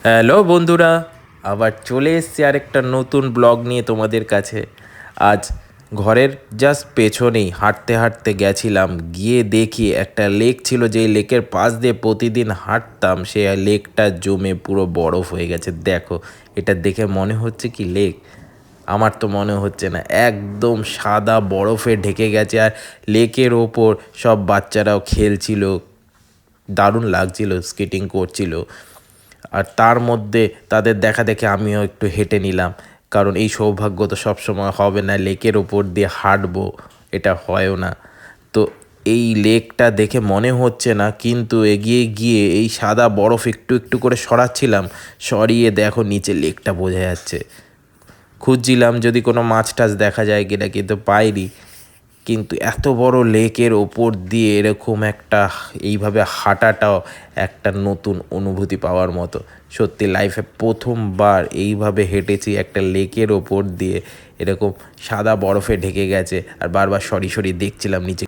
Hello বন্ধুরা, আবার চলে এসেছি আরেকটা নতুন ব্লগ নিয়ে তোমাদের কাছে। আজ ঘরের জাস্ট পেছনেই হাঁটতে হাঁটতে গেছিলাম, গিয়ে দেখি একটা লেক ছিল। যেই লেকের পাশ দিয়ে প্রতিদিন হাঁটতাম, সে লেকটা জমে পুরো বরফ হয়ে গেছে। দেখো, এটা দেখে মনে হচ্ছে কি লেক? আমার তো মনে হচ্ছে না, একদম সাদা বরফে ঢেকে গেছে। আর লেকের ওপর সব বাচ্চারাও খেলছিল, দারুণ লাগছিল, স্কেটিং করছিল। আর তার মধ্যে তাদের দেখা দেখে আমিও একটু হেঁটে নিলাম, কারণ এই সৌভাগ্য তো সবসময় হবে না, লেকের ওপর দিয়ে হাঁটবো, এটা হয়ও না। তো এই লেকটা দেখে মনে হচ্ছে না, কিন্তু এগিয়ে গিয়ে এই সাদা বরফ একটু একটু করে সরাচ্ছিলাম, সরিয়ে দেখো নিচে লেকটা বোঝা যাচ্ছে। খুঁজছিলাম যদি কোনো মাছ টাছ দেখা যায় কিনা, কিন্তু পাইনি। কিন্তু এত বড় লেকের ওপর দিয়ে এরকম একটা এইভাবে হাঁটাটাও একটা নতুন অনুভূতি পাওয়ার মতো। সত্যি লাইফে প্রথমবার এইভাবে হেঁটেছি একটা লেকের ওপর দিয়ে, এরকম সাদা বরফে ঢেকে গেছে, আর বারবার সরি সরি দেখছিলাম নিচে।